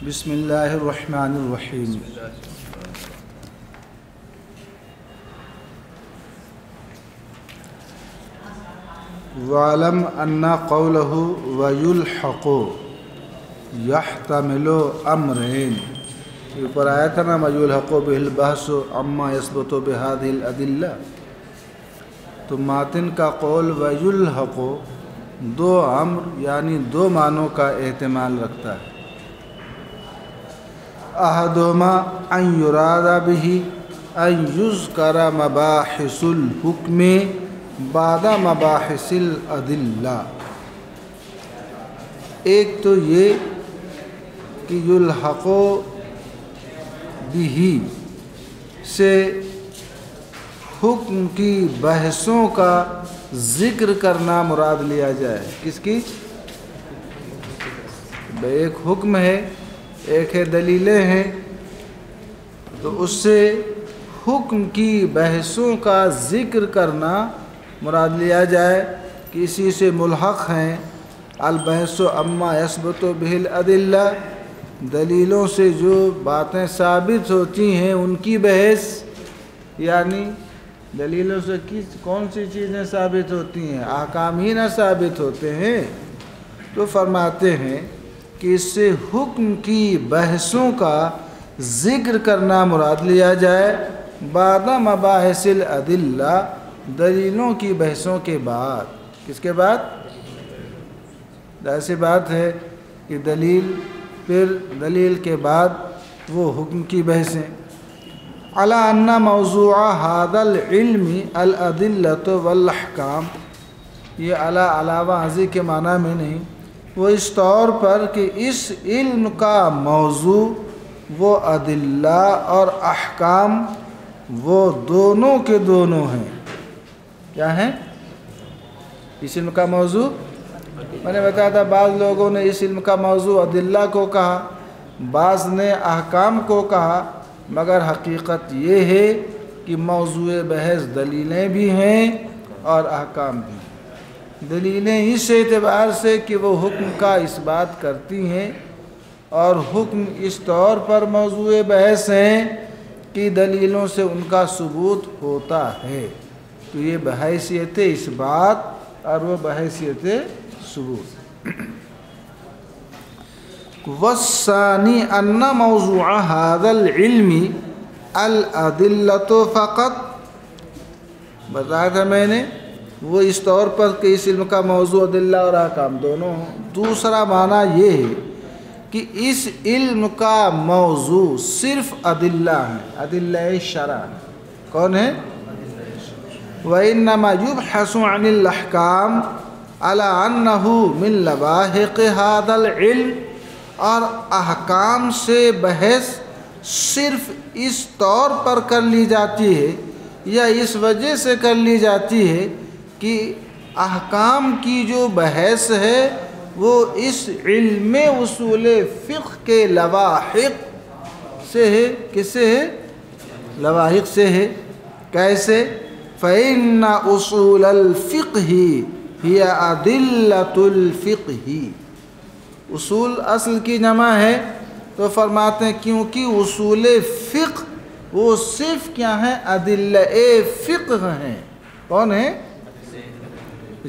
بسم اللہ الرحمن الرحیم. وَعْلَمْ أَنَّ قَوْلَهُ وَيُلْحَقُ يَحْتَمِلُ أَمْرَيْنِ. یہ اوپر آیا تھا نا وَيُلْحَقُ بِهِ الْبَحْثُ عَمَّا يَثْبُتُ بِهَذِهِ الْأَدِلَّةِ. تو ماتن کا قول وَيُلْحَقُ دو امر یعنی دو معنوں کا احتمال رکھتا ہے. احدهما ان يراد به ان يذكر مباحث الحكم بعد مباحث الادلہ. ایک تو یہ کہ یلحق به سے حکم کی بحثوں کا ذکر کرنا مراد لیا جائے. کس کی؟ ایک حکم ہے، ایک ہے دلیلیں ہیں، تو اس سے حکم کی بحثوں کا ذکر کرنا مراد لیا جائے کہ اسی سے ملحق ہیں. البحث عما یثبت بہ الادلہ، دلیلوں سے جو باتیں ثابت ہوتی ہیں ان کی بحث. یعنی دلیلوں سے کون سی چیزیں ثابت ہوتی ہیں؟ احکام ہی نہ ثابت ہوتے ہیں. تو فرماتے ہیں کہ اس سے حکم کی بحثوں کا ذکر کرنا مراد لیا جائے بعد مباحث الادلہ، دلیلوں کی بحثوں کے بعد. کس کے بعد؟ ایسی بات ہے کہ دلیل، پھر دلیل کے بعد وہ حکم کی بحثیں. علی ان موضوع ھذا العلم الادلۃ والاحکام، یہ علاوہ ازیں کے معنی میں نہیں، وہ اس طور پر کہ اس علم کا موضوع وہ ادلہ اور احکام وہ دونوں کے دونوں ہیں. کیا ہیں اس علم کا موضوع؟ میں نے بتایا تھا بعض لوگوں نے اس علم کا موضوع ادلہ کو کہا، بعض نے احکام کو کہا، مگر حقیقت یہ ہے کہ موضوع بحث دلیلیں بھی ہیں اور احکام بھی ہیں. دلیلیں اس اعتبار سے کہ وہ حکم کا اس بات کرتی ہیں، اور حکم اس طور پر موضوع بحث ہیں کہ دلیلوں سے ان کا ثبوت ہوتا ہے. تو یہ بحیثیت اس بات اور وہ بحیثیت ثبوت. والثانی ان موضوع هذا العلم الادلۃ فقط، بتایا تھا میں نے وہ اس طور پر کہ اس علم کا موضوع ادلہ اور احکام دونوں ہوں. دوسرا معنی یہ ہے کہ اس علم کا موضوع صرف ادلہ ہیں، ادلہ شرع. کون ہے؟ وَإِنَّمَا يُبْحَثُ عَنِ الْأَحْكَامِ عَلَىٰ أَنَّهُ مِنْ لَوَاحِقِ هَذَا الْعِلْمِ، اور احکام سے بحث صرف اس طور پر کر لی جاتی ہے یا اس وجہ سے کر لی جاتی ہے کہ احکام کی جو بحث ہے وہ اس علم اصول فقہ کے لواحق سے ہے. کس سے ہے؟ لواحق سے ہے. کیسے؟ فَإِنَّ أُصُولَ الْفِقْهِ هِيَ أَدِلَّةُ الْفِقْهِ. اصول اصل کی جمع ہے، تو فرماتے ہیں کیونکہ اصول فقہ وہ صرف کیا ہیں؟ ادلہ فقہ ہیں. کون ہیں؟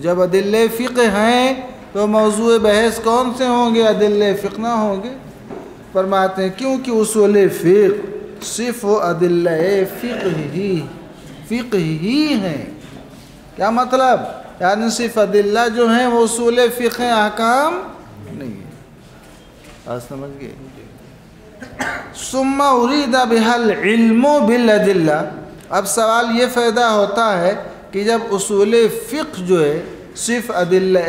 جب ادلہ فقہ ہیں تو موضوع بحث کون سے ہوں گے؟ ادلہ فقہ نہ ہوں گے. فرماتے ہیں کیونکہ اصول فقہ صرف وہ ادلہ فقہ ہی ہیں. کیا مطلب؟ یعنی صرف ادلہ جو ہیں وہ اصول فقہ ہیں، احکام نہیں ہے. آج سمجھ گئے؟ ثم اريد بها العلم بالادلہ. اب سوال یہ پیدا ہوتا ہے کہ جب اصول فقہ جو ہے صرف ادلہ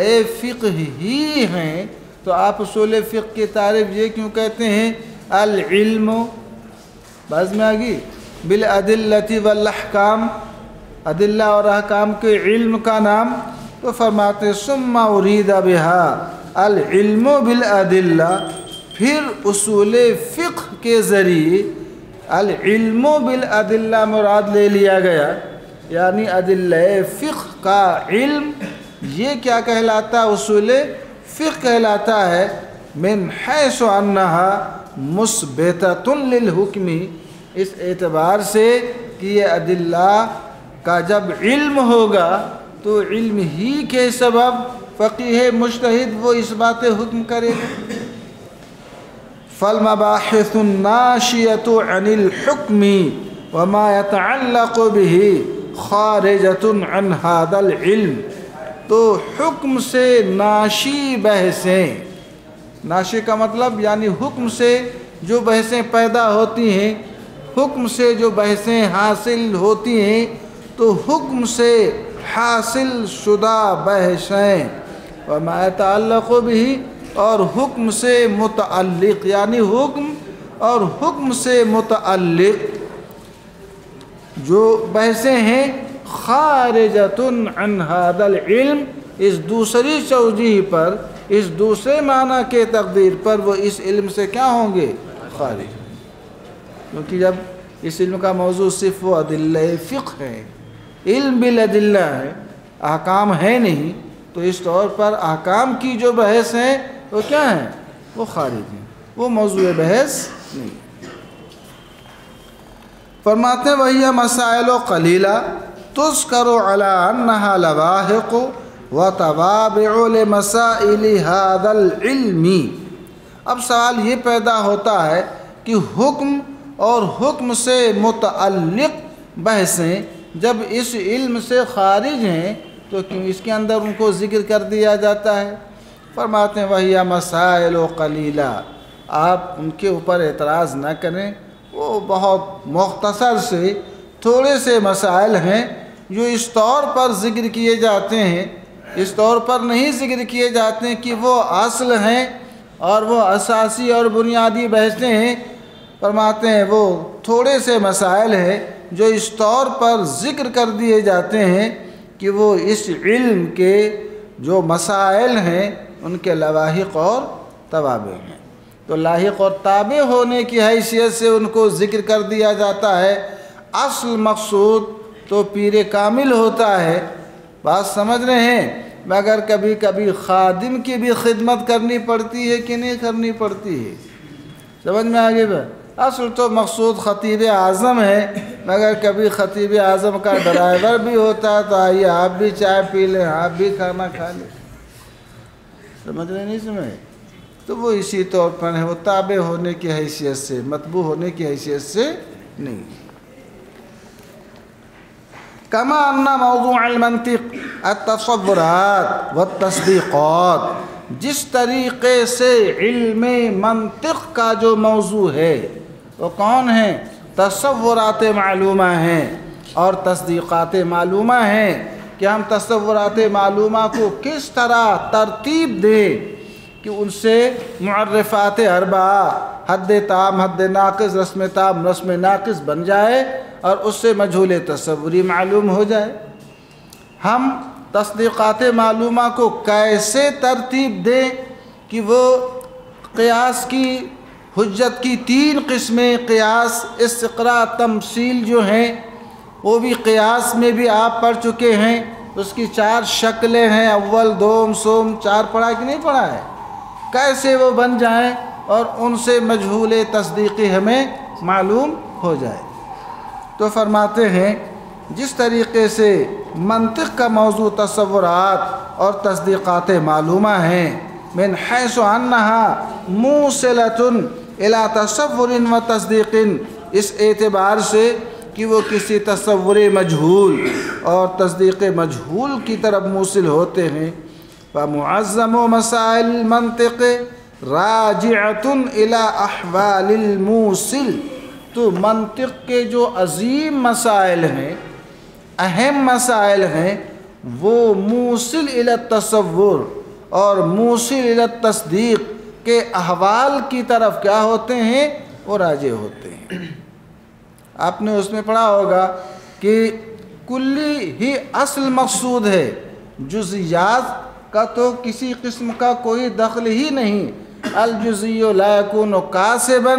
فقہ ہی ہیں تو آپ اصول فقہ کی تعریف یہ کیوں کہتے ہیں العلم؟ بعض میں آگی بالادلۃ والاحکام، ادلہ اور احکام کے علم کا نام. تو فرماتے ہیں ثم اريد بها العلم بالادلہ، پھر اصول فقہ کے ذریعے العلم بالادلہ مراد لے لیا گیا. یعنی ادلہ فقہ کا علم یہ کیا کہلاتا ہے؟ اصول فقہ کہلاتا ہے. من حیث انہا مثبتۃ للحکم، اس اعتبار سے کہ یہ ادلہ کا جب علم ہوگا تو علم ہی کے سبب فقیہ مجتہد وہ اس بات حکم کرے گا۔ فالمباحث الناشئۃ عن الحکم وما يتعلق به خارجۃ عن هذا العلم، تو حکم سے ناشی بحثیں، ناشی کا مطلب یعنی حکم سے جو بحثیں پیدا ہوتی ہیں، حکم سے جو بحثیں حاصل ہوتی ہیں، تو حکم سے حاصل شدہ بحثیں وما يتعلق به، اور حکم سے متعلق یعنی حکم اور حکم سے متعلق جو بحثیں ہیں، خارجۃ عن هذا العلم، اس دوسری توجیہ پر، اس دوسرے معنی کے تقدیر پر وہ اس علم سے کیا ہوں گے؟ خارج، کیونکہ جب اس علم کا موضوع صرف وہ ادلہ فقہ ہے، علم بالادلہ ہے، احکام ہے نہیں، تو اس طور پر احکام کی جو بحث ہیں وہ کیا ہیں؟ وہ خارج ہیں، وہ موضوع بحث نہیں۔ فرماتے ہیں وہی مسائل قلیلہ تذکر علی انہا لواحق وتوابع لمسائل هذا العلم۔ اب سوال یہ پیدا ہوتا ہے کہ حکم اور حکم سے متعلق بحثیں جب اس علم سے خارج ہیں تو کیوں اس کے اندر ان کو ذکر کر دیا جاتا ہے؟ فرماتے ہیں وہی مسائل قلیلہ، آپ ان کے اوپر اعتراض نہ کریں، وہ بہت مختصر سے تھوڑے سے مسائل ہیں جو اس طور پر ذکر کیے جاتے ہیں، اس طور پر نہیں ذکر کیے جاتے ہیں کہ وہ اصل ہیں اور وہ اساسی اور بنیادی بحثیں ہیں۔ فرماتے ہیں وہ تھوڑے سے مسائل ہیں جو اس طور پر ذکر کر دیے جاتے ہیں کہ وہ اس علم کے جو مسائل ہیں ان کے لواحق اور توابع ہیں، تو لاحق اور تابع ہونے کی حیثیت سے ان کو ذکر کر دیا جاتا ہے۔ اصل مقصود تو پیر کامل ہوتا ہے، بات سمجھ رہے ہیں، مگر کبھی کبھی خادم کی بھی خدمت کرنی پڑتی ہے کہ نہیں کرنی پڑتی ہے؟ سمجھ میں آگے اصل تو مقصود خطیب اعظم ہے، مگر کبھی خطیب اعظم کا ڈرائیور بھی ہوتا ہے، تو آئیے آپ بھی چائے پی لیں، آپ بھی کھانا کھا لیں، سمجھ رہے نہیں سمجھ؟ تو وہ اسی طور پر ہے، وہ تابع ہونے کی حیثیت سے، متبوع ہونے کی حیثیت سے نہیں۔ کما ان موضوع المنطق التصورات والتصدیقات، جس طریقے سے علم منطق کا جو موضوع ہے وہ کون ہیں؟ تصورات معلومہ ہیں اور تصدیقات معلومہ ہیں، کہ ہم تصورات معلومہ کو کس طرح ترتیب دیں کہ ان سے معرفات اربعہ، حد تام، حد ناقص، رسم تام، رسم ناقص بن جائے اور اس سے مجہول تصوری معلوم ہو جائے۔ ہم تصدیقات معلومہ کو کیسے ترتیب دیں کہ وہ قیاس کی حجت کی 3 قسمیں، قیاس، استقراء، تمثیل جو ہیں، وہ بھی قیاس میں بھی آپ پڑھ چکے ہیں، اس کی 4 شکلیں ہیں، اول، دوم، سوم، 4 پڑھا کہ نہیں پڑھا ہے؟ کیسے وہ بن جائیں اور ان سے مجہول تصدیقی ہمیں معلوم ہو جائے؟ تو فرماتے ہیں جس طریقے سے منطق کا موضوع تصورات اور تصدیقات معلومہ ہیں، من حیث انہا موصلۃ الی تصور و تصدیق، اس اعتبار سے کہ وہ کسی تصور مجہول اور تصدیق مجہول کی طرف موصل ہوتے ہیں۔ فمعظم مسائل المنطق راجعۃ الی احوال الموصل، تو منطق کے جو عظیم مسائل ہیں، اہم مسائل ہیں، وہ موصل الی التصور اور موصل الی التصدیق کے احوال کی طرف کیا ہوتے ہیں؟ وہ راجع ہوتے ہیں۔ آپ نے اس میں پڑھا ہوگا کہ کلی ہی اصل مقصود ہے، جزیات کا تو کسی قسم کا کوئی دخل ہی نہیں۔ الجزئی لا یکون کاسبا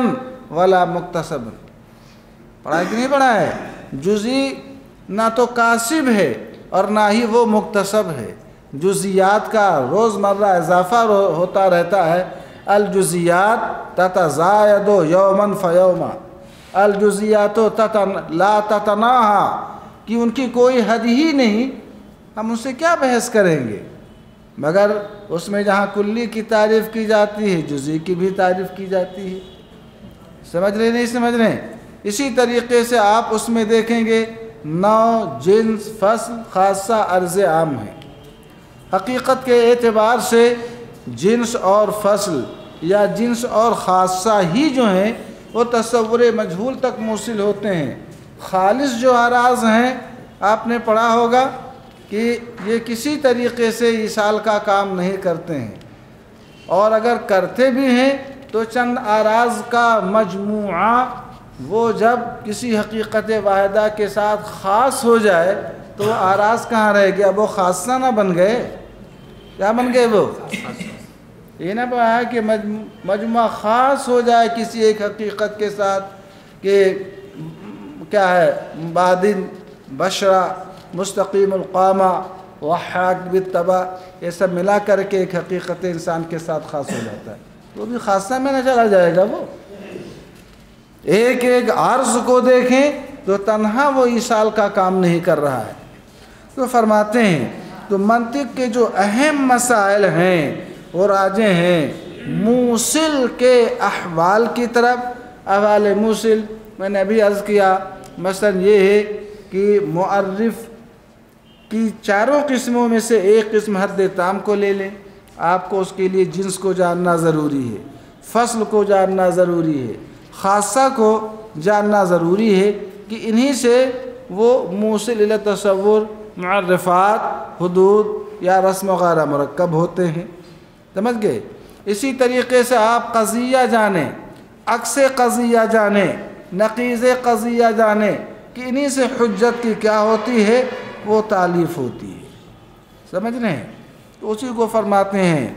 ولا مکتسبا، پڑھا کہ نہیں پڑھا ہے؟ جزئی نہ تو کاسب ہے اور نہ ہی وہ مکتسب ہے، جزیات کا روزمرہ اضافہ ہوتا رہتا ہے، الجزیات تتزاید یوما فیوما، الجزیات لا تتناہا، کہ ان کی کوئی حد ہی نہیں، ہم ان سے کیا بحث کریں گے؟ مگر اس میں جہاں کلی کی تعریف کی جاتی ہے جزئی کی بھی تعریف کی جاتی ہے۔ سمجھ رہے نہیں سمجھ رہے ہیں؟ اسی طریقے سے آپ اس میں دیکھیں گے نوع، جنس، فصل، خاصہ، عرض عام ہے۔ حقیقت کے اعتبار سے جنس اور فصل یا جنس اور خاصہ ہی جو ہیں وہ تصور مجہول تک موصل ہوتے ہیں۔ خالص جو اعراض ہیں آپ نے پڑھا ہوگا کہ یہ کسی طریقے سے ایصال کا کام نہیں کرتے ہیں، اور اگر کرتے بھی ہیں تو چند اعراض کا مجموعہ وہ جب کسی حقیقت واحدہ کے ساتھ خاص ہو جائے تو وہ اعراض کہاں رہ گیا؟ وہ خاصہ نہ بن گئے؟ کیا بن گئے وہ؟ یہ نہ پایا کہ مجموعہ خاص ہو جائے کسی ایک حقیقت کے ساتھ، کہ کیا ہے، بادن، بشرہ، مستقیم القامہ، وحاک بالطبع، یہ سب ملا کر کے ایک حقیقت انسان کے ساتھ خاص ہو جاتا ہے، وہ بھی خاصہ میں نہ چلا جائے گا۔ وہ ایک ایک عرض کو دیکھیں تو تنہا وہ ایصال کا کام نہیں کر رہا ہے۔ تو فرماتے ہیں تو منطق کے جو اہم مسائل ہیں وہ راجع ہیں موصل کے احوال کی طرف۔ احوال موصل میں نے ابھی عرض کیا، مثلا یہ ہے کہ معرف کی چاروں قسموں میں سے ایک قسم حد تام کو لے لیں، آپ کو اس کے لیے جنس کو جاننا ضروری ہے، فصل کو جاننا ضروری ہے، خاصہ کو جاننا ضروری ہے، کہ انہی سے وہ موصل الی تصور، معرفات، حدود یا رسم وغیرہ مرکب ہوتے ہیں۔ سمجھ گئے؟ اسی طریقے سے آپ قضیہ جانیں، عکس قضیہ جانیں، نقیض قضیہ جانیں، کہ انہی سے حجت کی کیا ہوتی ہے؟ وہ تالیف ہوتی ہے۔ سمجھ رہے ہیں؟ تو اسی کو فرماتے ہیں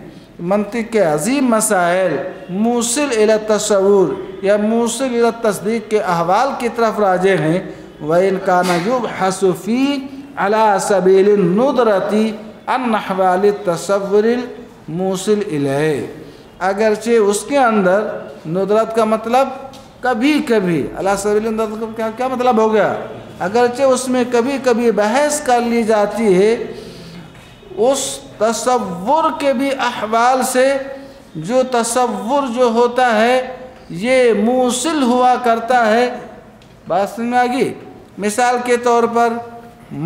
منطق کے عظیم مسائل موصل الی التصور یا موصل الی التصدیق کے احوال کی طرف راجع ہیں۔ وَإِنْ كَانَ يُبْحَثُ فِي عَلَى سَبِيلِ النُّدْرَةِ عَنْ أَحْوَالِ التَّصَوُّرِ الْمُوصِلِ إِلَيْهِ، اگرچہ اس کے اندر ندرت کا مطلب کبھی کبھی، علی سبیل الندرت کا کیا مطلب ہو گیا؟ اگرچہ اس میں کبھی کبھی بحث کر لی جاتی ہے اس تصور کے بھی احوال سے، جو تصور جو ہوتا ہے یہ موصل ہوا کرتا ہے۔ بات سمجھ میں آگی؟ مثال کے طور پر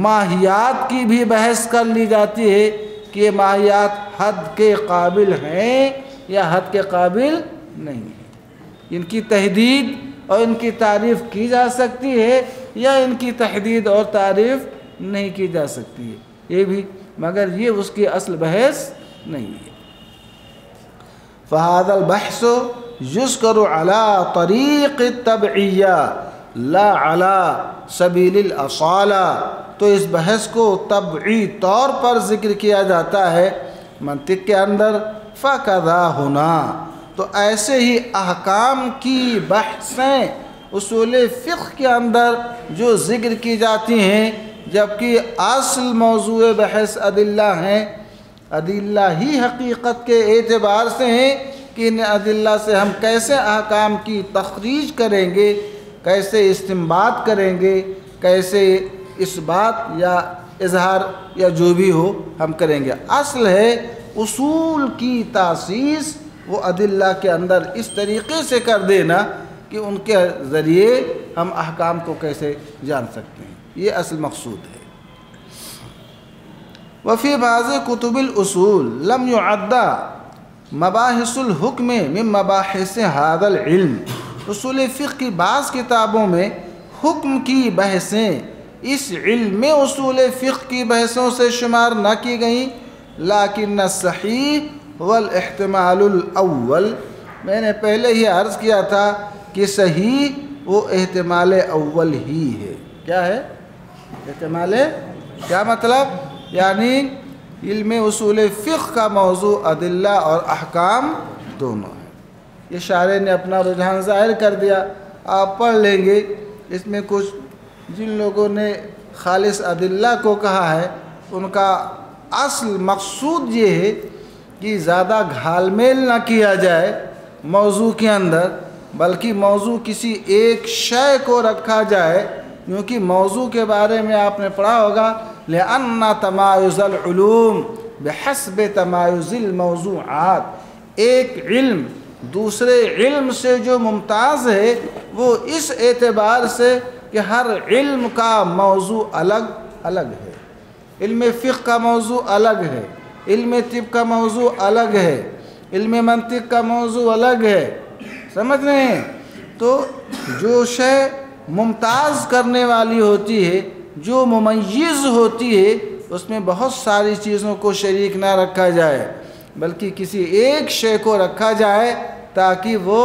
ماہیات کی بھی بحث کر لی جاتی ہے کہ یہ ماہیات حد کے قابل ہیں یا حد کے قابل نہیں ہیں، ان کی تحدید اور ان کی تعریف کی جا سکتی ہے یا ان کی تحدید اور تعریف نہیں کی جا سکتی ہے، یہ بھی، مگر یہ اس کی اصل بحث نہیں ہے۔ فَهَذَا الْبَحْثُ يُذْكَرُ عَلَى طَرِيقِ التَّبْعِيَّةِ لَا عَلَى سَبِيلِ الْأَصَالَةِ، تو اس بحث کو طبعی طور پر ذکر کیا جاتا ہے منطق کے اندر۔ فَكَذَا هُنَا، تو ایسے ہی احکام کی بحثیں اصول فقہ کے اندر جو ذکر کی جاتی ہیں، جبکہ اصل موضوع بحث ادلہ ہیں، ادلہ ہی حقیقت کے اعتبار سے ہیں کہ ان ادلہ سے ہم کیسے احکام کی تخریج کریں گے، کیسے استنباط کریں گے، کیسے اثبات یا اظہار یا جو بھی ہو ہم کریں گے۔ اصل ہے اصول کی تاسیس وہ ادلہ کے اندر اس طریقے سے کر دینا کہ ان کے ذریعے ہم احکام کو کیسے جان سکتے ہیں، یہ اصل مقصود ہے۔ وفی بعض کتب الاصول لم يعد مباحث الحکم من مباحث هذا العلم، اصول فقہ کی بعض کتابوں میں حکم کی بحثیں اس علم اصول فقہ کی بحثوں سے شمار نہ کی گئیں، لیکن الصحیح والاحتمال الاول، میں نے پہلے ہی عرض کیا تھا کہ صحیح وہ احتمال اول ہی ہے۔ کیا ہے احتمال؟ کیا مطلب؟ یعنی علم اصول فقہ کا موضوع ادلہ اور احکام دونوں ہیں۔ یہ شارح نے اپنا رجحان ظاہر کر دیا، آپ پڑھ لیں گے۔ اس میں کچھ جن لوگوں نے خالص ادلہ کو کہا ہے ان کا اصل مقصود یہ ہے کہ زیادہ گھال میل نہ کیا جائے موضوع کے اندر، بلکہ موضوع کسی ایک شے کو رکھا جائے، کیونکہ موضوع کے بارے میں آپ نے پڑھا ہوگا لِأَنَّ تَمَایُزَ الْعُلُومِ بِحَسْبِ تَمَایُزِ الْمَوْضُوعَاتِ، ایک علم دوسرے علم سے جو ممتاز ہے وہ اس اعتبار سے کہ ہر علم کا موضوع الگ الگ ہے۔ علم فقہ کا موضوع الگ ہے، علم طب کا موضوع الگ ہے، علم منطق کا موضوع الگ ہے، سمجھ رہے ہیں؟ تو جو شے ممتاز کرنے والی ہوتی ہے، جو ممیز ہوتی ہے، اس میں بہت ساری چیزوں کو شریک نہ رکھا جائے، بلکہ کسی ایک شے کو رکھا جائے تاکہ وہ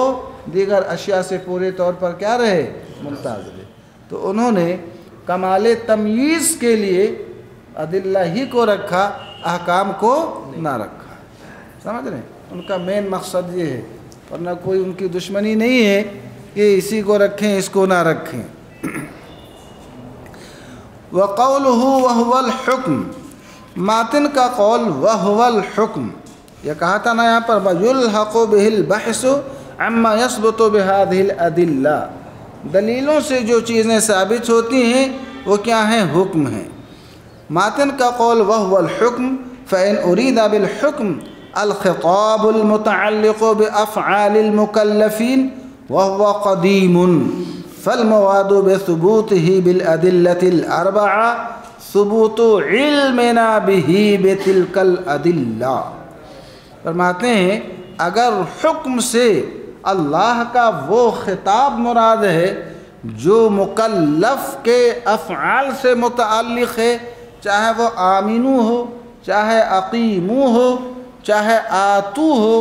دیگر اشیاء سے پورے طور پر کیا رہے؟ ممتاز رہے۔ تو انہوں نے کمال تمییز کے لیے ادلہ ہی کو رکھا، احکام کو نہ رکھا، سمجھ رہے ہیں؟ ان کا مین مقصد یہ ہے، ورنہ کوئی ان کی دشمنی نہیں ہے کہ اسی کو رکھیں اس کو نہ رکھیں۔ وَقَوْلُهُ وَهُوَ الْحُكْمُ، ماتن کا قول وَهُوَ الْحُكْمُ، یہ کہا تھا نا یہاں پر وَيُلْحَقُ بِهِ الْبَحْثُ عَمَّا يَثْبُتُ بِهَذِهِ الْأَدِلَّةِ، دلیلوں سے جو چیزیں ثابت ہوتی ہیں وہ کیا ہیں؟ حکم ہیں۔ ماتن کا قول وَهُوَ الْحُكْمُ فَإِنْ أُرِيدَ بِالْحُكْمِ الْخِطَابُ الْمُتَعَلِّقُ بِأَفْعَالِ الْمُكَلَّفِينَ وَهُوَ قَدِيمٌ فَالْمُرَادُ بِثُبُوتِهِ بِالْأَدِلَّةِ الْأَرْبَعَةِ ثُبُوتُ عِلْمِنَا بِهِ بِتِلْكَ الْأَدِلَّةِ، فرماتے ہیں اگر حکم سے اللہ کا وہ خطاب مراد ہے جو مکلف کے افعال سے متعلق ہے، چاہے وہ آمینو ہو، چاہے اقیمو ہو، چاہے آتو ہو،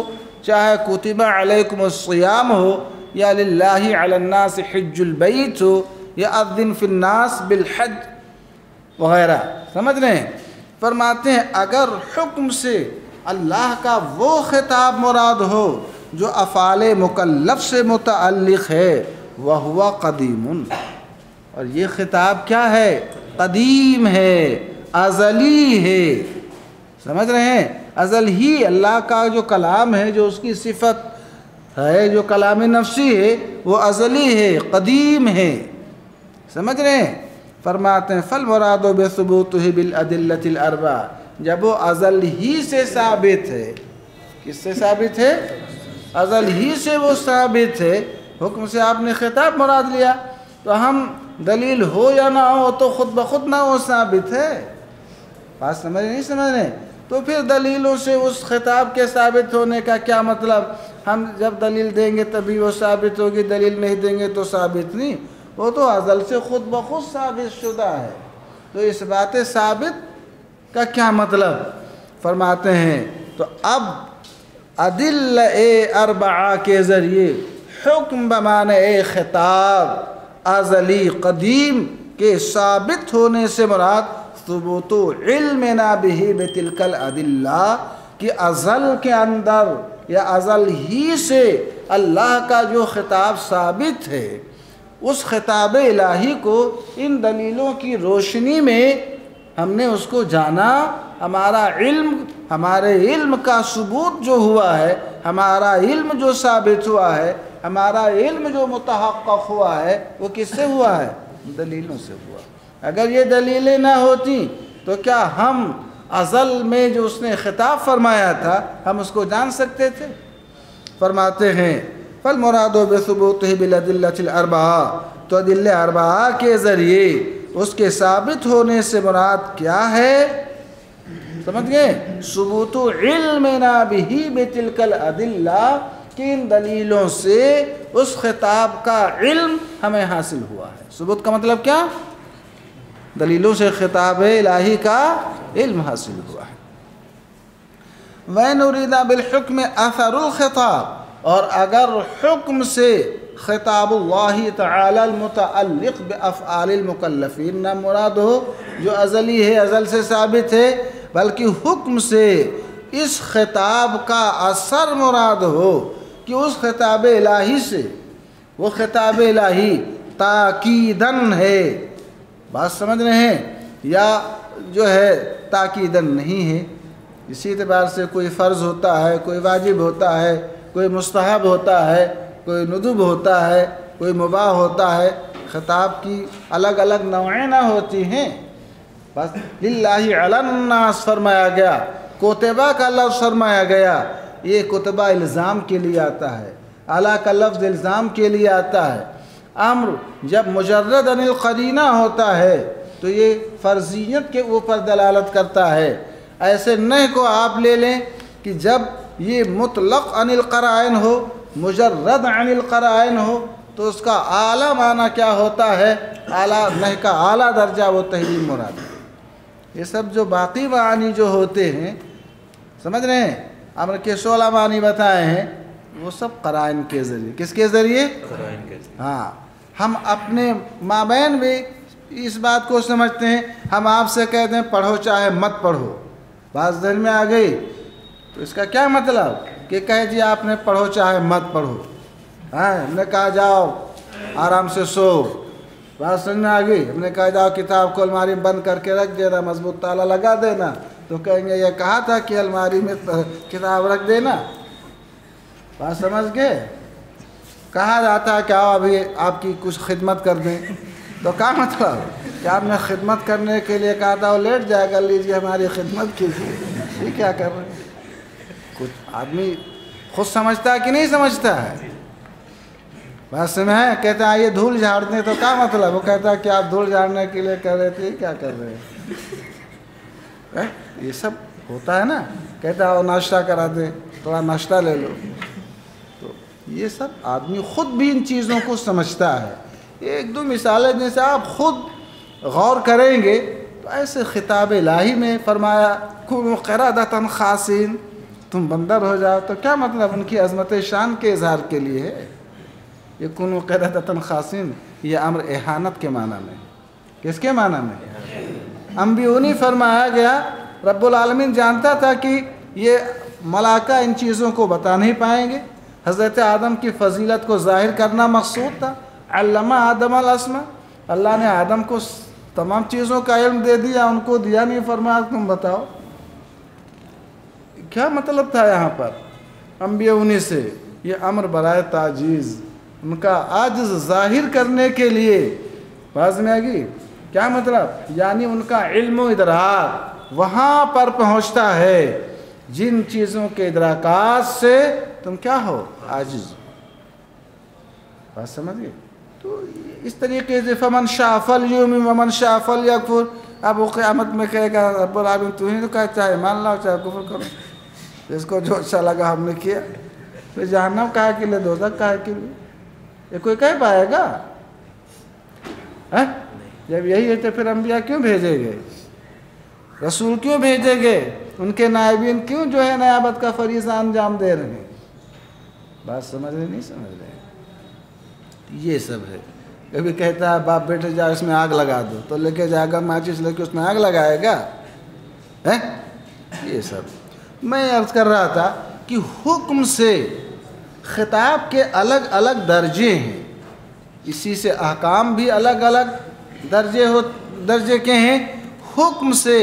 چاہے کتب علیکم الصیام ہو، یا للہ علی الناس حج البیت ہو، یا اذن فی الناس بالحج وغیرہ، سمجھ رہے ہیں؟ فرماتے ہیں اگر حکم سے اللہ کا وہ خطاب مراد ہو جو افعال مکلف سے متعلق ہے، وَهُوَ قَدِيمٌ، اور یہ خطاب کیا ہے؟ قدیم ہے، ازلی ہے، سمجھ رہے ہیں؟ ازل ہی اللہ کا جو کلام ہے، جو اس کی صفت ہے، جو کلام نفسی ہے، وہ ازلی ہے، قدیم ہے، سمجھ رہے ہیں؟ فرماتے ہیں فَالْمُرَادُ بِثُبُوتِهِ بِالْأَدِلَّةِ الْأَرْبَعَةِ، جب وہ ازل ہی سے ثابت ہے، کس سے ثابت ہے؟ ازل ہی سے وہ ثابت ہے، حکم سے آپ نے خطاب مراد لیا، تو ہم دلیل ہو یا نہ ہو تو خود بخود نہ وہ ثابت ہے، بات سمجھ نہیں سمجھ رہے؟ تو پھر دلیلوں سے اس خطاب کے ثابت ہونے کا کیا مطلب؟ ہم جب دلیل دیں گے تبھی وہ ثابت ہوگی، دلیل نہیں دیں گے تو ثابت نہیں، وہ تو ازل سے خود بخود ثابت شدہ ہے، تو اس بات ثابت کا کیا مطلب؟ فرماتے ہیں تو اب ادلہ اربعہ کے ذریعے حکم بمعنی خطاب ازلی قدیم کے ثابت ہونے سے مراد ثبوت علمنا بہ بتلک الادلہ، کہ ازل کے اندر یا ازل ہی سے اللہ کا جو خطاب ثابت ہے، اس خطاب الہی کو ان دلیلوں کی روشنی میں ہم نے اس کو جانا، ہمارے علم کا ثبوت جو ہوا ہے، ہمارا علم جو ثابت ہوا ہے، ہمارا علم جو متحقق ہوا ہے، وہ کس سے ہوا ہے؟ دلیلوں سے ہوا۔ اگر یہ دلیلیں نہ ہوتی تو کیا ہم ازل میں جو اس نے خطاب فرمایا تھا ہم اس کو جان سکتے تھے؟ فرماتے ہیں فَالْمُرَادُ بِثُبُوتِهِ بِالْأَدِلَّةِ الْأَرْبَعَةِ، تو ادلہ اربعہ کے ذریعے اس کے ثابت ہونے سے مراد کیا ہے؟ سمجھ گئے؟ ثبوت علمنا بہ بتلک الادلہ، کہ ان دلیلوں سے اس خطاب کا علم ہمیں حاصل ہوا ہے۔ ثبوت کا مطلب کیا؟ دلیلوں سے خطاب الہی کا علم حاصل ہوا ہے۔ وَإِنْ أُرِيدَ بِالْحُكْمِ أَثَرُ الْخِطَابِ، اور اگر حکم سے خطاب اللہ تعالی المتعلق بافعال المکلفین نہ مراد ہو جو ازلی ہے، ازل سے ثابت ہے، بلکہ حکم سے اس خطاب کا اثر مراد ہو کہ اس خطاب الہی سے وہ خطاب الہی تاکیدن ہے، بات سمجھ رہے ہیں؟ یا جو ہے تاکیدن نہیں ہے، اسی اعتبار سے کوئی فرض ہوتا ہے، کوئی واجب ہوتا ہے، کوئی مستحب ہوتا ہے، کوئی ندب ہوتا ہے، کوئی مباح ہوتا ہے۔ خطاب کی الگ الگ نوعیں نہ ہوتی ہیں، بس للہ علی الناس فرمایا گیا، کوتبہ کا لفظ فرمایا گیا، یہ کوتبہ الزام کے لیے آتا ہے، اعلیٰ کا لفظ الزام کے لیے آتا ہے۔ امر جب مجرد عن القرینہ ہوتا ہے تو یہ فرضیت کے اوپر دلالت کرتا ہے۔ ایسے نہ کو آپ لے لیں کہ جب یہ مطلق عن القرائن ہو، مجرد عن القرائن ہو، تو اس کا اعلیٰ معنی کیا ہوتا ہے؟ اعلیٰ نہ کا اعلیٰ درجہ وہ تحریم مراد ہے۔ یہ سب جو باقی معانی جو ہوتے ہیں، سمجھ رہے ہیں، امر کے 16 معنی بتائے ہیں، وہ سب قرائن کے ذریعے۔ کس کے ذریعے؟ قرائن کے ذریعے۔ ہاں، ہم اپنے مابین بھی اس بات کو سمجھتے ہیں۔ ہم آپ سے کہتے ہیں پڑھو چاہے مت پڑھو، بات ذہن میں آ گئی تو اس کا کیا مطلب کہ کہہ دیا آپ نے پڑھو چاہے مت پڑھو، ہاں ہم نے کہا جاؤ آرام سے سو، بات سمجھ میں آ گئی۔ ہم نے کہا جاؤ کتاب کو الماری بند کر کے رکھ دینا، مضبوط تالا لگا دینا، تو کہیں گے یہ کہا تھا کہ الماری میں کتاب رکھ دینا، بات سمجھ گئے۔ کہا جاتا ہے کہ آؤ ابھی آپ کی کچھ خدمت کر دیں، تو کیا مطلب کہ آپ نے خدمت کرنے کے لیے کہا تھا وہ لیٹ جائے گا، لیجیے ہماری خدمت کیجیے، یہ کیا کر رہے ہیں؟ کچھ آدمی خود سمجھتا ہے کہ نہیں سمجھتا ہے؟ بات سمجھ ہے، کہتا ہے یہ دھول جھاڑ دیں، تو کیا مطلب؟ وہ کہتا ہے کہ آپ دھول جھاڑنے کے لیے کہہ رہے تھے، کیا کر رہے ہیں؟ یہ سب ہوتا ہے نا، کہتا ہے وہ ناشتہ کرا دیں، تھوڑا ناشتہ لے لو، تو یہ سب آدمی خود بھی ان چیزوں کو سمجھتا ہے۔ ایک دو مثالیں جیسے آپ خود غور کریں گے تو ایسے خطاب الہی میں فرمایا کونوا قردۃ خاسئین، تم بندر ہو جاؤ، تو کیا مطلب؟ ان کی عظمت شان کے اظہار کے لیے ہے۔ یہ کونوا قردۃ خاسئین یہ امر اہانت کے معنی میں، کس کے معنی میں؟ انبیونی فرمایا گیا، رب العالمین جانتا تھا کہ یہ ملائکہ ان چیزوں کو بتا نہیں پائیں گے، حضرت آدم کی فضیلت کو ظاہر کرنا مقصود تھا۔ علم آدم الاسماء، اللہ نے آدم کو تمام چیزوں کا علم دے دیا، ان کو دیا نہیں، فرمایا تم بتاؤ۔ کیا مطلب تھا یہاں پر؟ انبیاء انہی سے یہ امر برائے تعجیز، ان کا عاجز ظاہر کرنے کے لیے، باز میں آگی کیا مطلب؟ یعنی ان کا علم و ادراک وہاں پر پہنچتا ہے جن چیزوں کے ادراکات سے تم کیا ہو؟ عاجز۔ بات سمجھ گئے؟ تو اس طریقے سے فمن شاء فلیؤمن ومن شاء فلیکفر، اب وہ قیامت میں کہے گا رب العالمین تو ہی تو کہا چاہے مان لاؤ چاہے کفر کرو، جس کو جو اچھا لگا ہم نے کیا، پھر جہنم کہا کے لیے، دوزخ کہا کے لیے، یہ کوئی کہہ پائے گا؟ جب یہی ہے تو پھر انبیاء کیوں بھیجے گئے؟ رسول کیوں بھیجے گئے؟ ان کے نائبین کیوں جو ہے نیابت کا فریضہ انجام دے رہے ہیں؟ بات سمجھ رہے نہیں سمجھ رہے؟ یہ سب ہے۔ کبھی کہتا ہے باپ بیٹے جا اس میں آگ لگا دو، تو لے کے جائے گا ماچس لے کے اس میں آگ لگائے گا؟ یہ سب میں عرض کر رہا تھا کہ حکم سے خطاب کے الگ الگ درجے ہیں، اسی سے احکام بھی الگ الگ درجے کے ہیں۔ حکم سے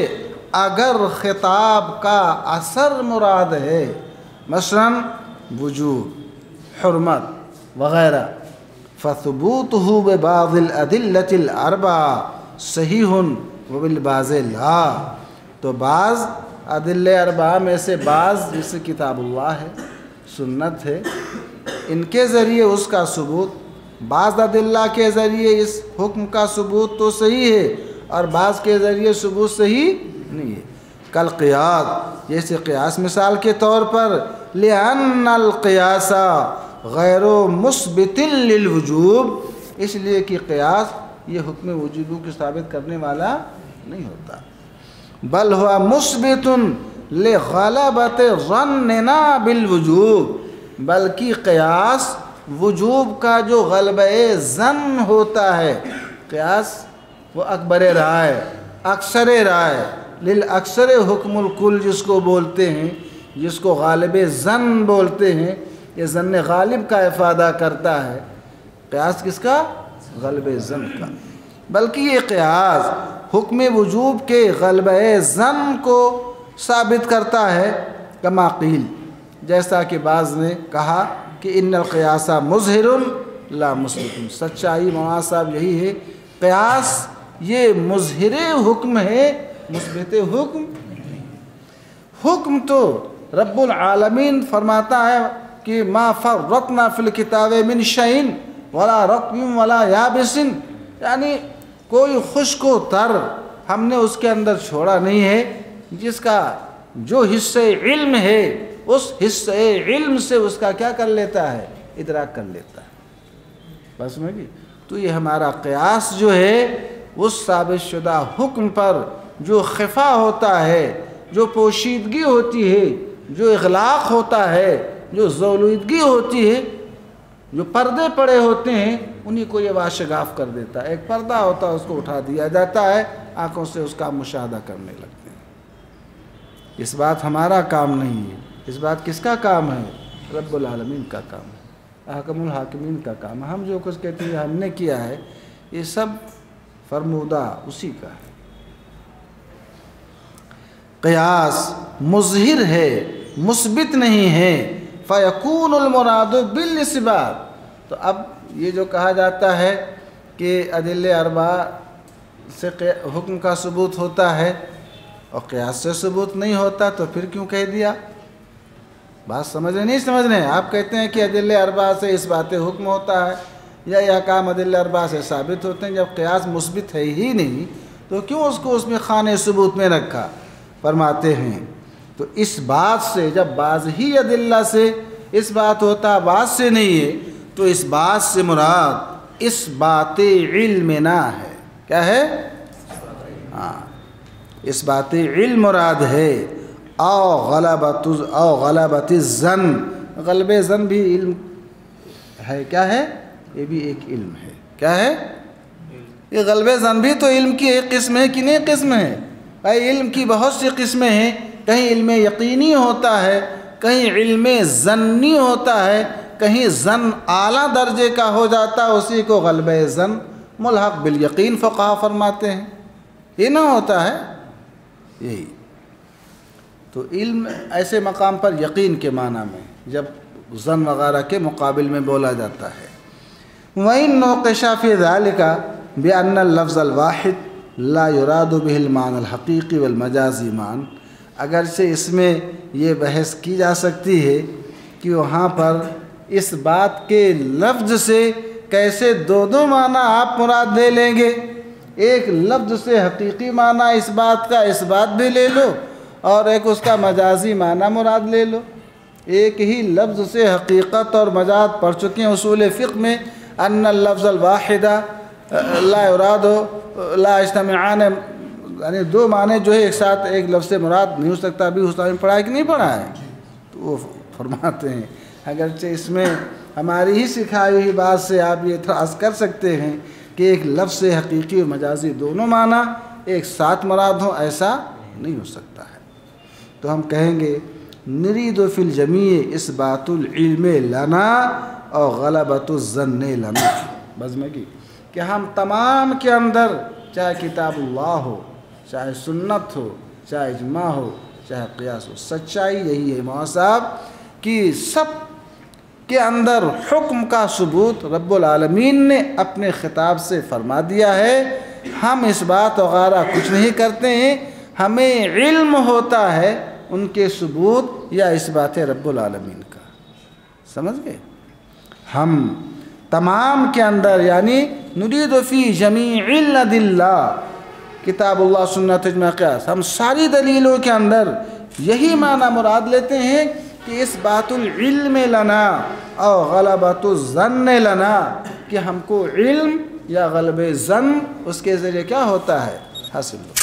اگر خطاب کا اثر مراد ہے، مثلا وجوب، حرمت وغیرہ، فثبوتہ ببعض الادلۃ الاربعہ صحیح وبالبعض لا، تو بعض ادلہ اربعہ میں سے بعض، جیسے کتاب اللہ ہے، سنت ہے، ان کے ذریعے اس کا ثبوت، بعض ادلہ کے ذریعے اس حکم کا ثبوت تو صحیح ہے اور بعض کے ذریعے ثبوت صحیح نہیں ہے۔ کل قیاس، جیسے قیاس مثال کے طور پر، لأن القیاس غیر مثبت للوجوب، اس لیے کہ قیاس یہ حکم وجوب کو ثابت کرنے والا نہیں ہوتا، بل ہوا مثبت لغلبۃ ظننا بالوجوب، بلکہ قیاس وجوب کا جو غلبہ ظن ہوتا ہے، قیاس وہ اکبر رائے، اکثر رائے، للاکثر حکم الکل جس کو بولتے ہیں، جس کو غالب ظن بولتے ہیں، یہ ظن غالب کا افادہ کرتا ہے۔ قیاس کس کا؟ غلب ظن کا۔ بلکہ یہ قیاس حکم وجوب کے غلبہ ظن کو ثابت کرتا ہے کما قیل، جیسا کہ بعض نے کہا کہ ان القیاس مظہر لا مثبت، سچائی مولانا صاحب یہی ہے، قیاس یہ مظہر حکم ہے، مثبت حکم نہیں۔ حکم تو رب العالمین فرماتا ہے کہ ما فرطنا فی الکتاب من شیء ولا رطب ولا یابس، یعنی کوئی خشک و تر ہم نے اس کے اندر چھوڑا نہیں ہے، جس کا جو حصہ علم ہے اس حصہ علم سے اس کا کیا کر لیتا ہے، ادراک کر لیتا ہے۔ بس میں کہ تو یہ ہمارا قیاس جو ہے اس ثابت شدہ حکم پر جو خفا ہوتا ہے، جو پوشیدگی ہوتی ہے، جو اغلاق ہوتا ہے، جو زولودگی ہوتی ہے، جو پردے پڑے ہوتے ہیں، انہی کو یہ واشگاف کر دیتا ہے۔ ایک پردہ ہوتا ہے، اس کو اٹھا دیا جاتا ہے، آنکھوں سے اس کا مشاہدہ کرنے لگتے ہیں۔ اس بات ہمارا کام نہیں ہے، اس بات کس کا کام ہے؟ رب العالمین کا کام ہے، حاکم الحاکمین کا کام ہے۔ ہم جو کچھ کہتے ہیں ہم نے کیا ہے، یہ سب فرمودہ اسی کا ہے۔ قیاس مظہر ہے، مثبت نہیں ہے، فیکون المراد بالنسبات۔ تو اب یہ جو کہا جاتا ہے کہ ادلہ اربعہ سے حکم کا ثبوت ہوتا ہے اور قیاس سے ثبوت نہیں ہوتا، تو پھر کیوں کہہ دیا؟ بات سمجھ رہے نہیں سمجھ رہے ہیں؟ آپ کہتے ہیں کہ ادلہ اربعہ سے اس بات حکم ہوتا ہے یا یہ احکام ادلہ اربعہ سے ثابت ہوتے ہیں، جب قیاس مثبت ہے ہی نہیں تو کیوں اس کو اس میں خانہ ثبوت میں رکھا؟ فرماتے ہیں تو اس بات سے، جب بعض ہی ادلہ سے اس بات ہوتا بعض سے نہیں ہے، تو اس بات سے مراد اس بات علم نہ ہے۔ کیا ہے؟ ہاں، اس بات علم مراد ہے۔ او غلبت الظن، غلب ظن بھی علم ہے۔ کیا ہے؟ یہ بھی ایک علم ہے۔ کیا ہے؟ یہ غلب ظن بھی تو علم کی ایک قسم ہے کہ نہیں قسم ہے؟ بھائی علم کی بہت سی قسمیں ہیں، کہیں علم یقینی ہوتا ہے، کہیں علم ظنی ہوتا ہے، کہیں ظن اعلیٰ درجے کا ہو جاتا ہے، اسی کو غلب ظن ملحق بالیقین فقہا فرماتے ہیں۔ یہ نہ ہوتا ہے یہی۔ تو علم ایسے مقام پر یقین کے معنی میں جب ظن وغیرہ کے مقابل میں بولا جاتا ہے۔ وَإِن نُوقِشَ فِي ذَلِكَ بِأَنَّ اللَّفْظَ الْوَاحِدَ لا يراد به المعنى الحقیقی والمجازی معنی، اگرچہ اس میں یہ بحث کی جا سکتی ہے کہ وہاں پر اس بات کے لفظ سے کیسے دو معنی آپ مراد لے لیں گے۔ ایک لفظ سے حقیقی معنی اس بات کا اس بات بھی لے لو، اور ایک اس کا مجازی معنی مراد لے لو۔ ایک ہی لفظ سے حقیقت اور مجاز پڑھ چکے ہیں اصول فقہ میں، ان اللفظ الواحد لا یراد لا اجتمعان، یعنی دو معنی جو ہے ایک ساتھ ایک لفظ سے مراد نہیں ہو سکتا۔ ابھی حسین میں پڑھا ہے کہ نہیں پڑھا ہے؟ تو وہ فرماتے ہیں اگرچہ اس میں ہماری ہی سکھائی ہوئی بات سے آپ یہ اعتراض کر سکتے ہیں کہ ایک لفظ سے حقیقی اور مجازی دونوں معنی ایک ساتھ مراد ہوں، ایسا نہیں ہو سکتا ہے۔ تو ہم کہیں گے نرید فی الجمیع اثبات العلم لنا اور غلبۃ الظن لنا، بس میں کہ ہم تمام کے اندر، چاہے کتاب اللہ ہو، چاہے سنت ہو، چاہے اجماع ہو، چاہے قیاس ہو، سچائی یہی ہے مولانا صاحب کہ سب کے اندر حکم کا ثبوت رب العالمین نے اپنے خطاب سے فرما دیا ہے۔ ہم اس بات وغیرہ کچھ نہیں کرتے ہیں، ہمیں علم ہوتا ہے ان کے ثبوت یا اس بات رب العالمین کا۔ سمجھ گئے؟ ہم تمام کے اندر یعنی نرید فی جمیع الادلہ، کتاب اللہ سنت اجماع قیاس، ہم ساری دلیلوں کے اندر یہی معنی مراد لیتے ہیں کہ اس بات العلم لنا اور غلبۃ الظن لنا، کہ ہم کو علم یا غلب ظن اس کے ذریعے کیا ہوتا ہے، حاصل ہوتا ہے۔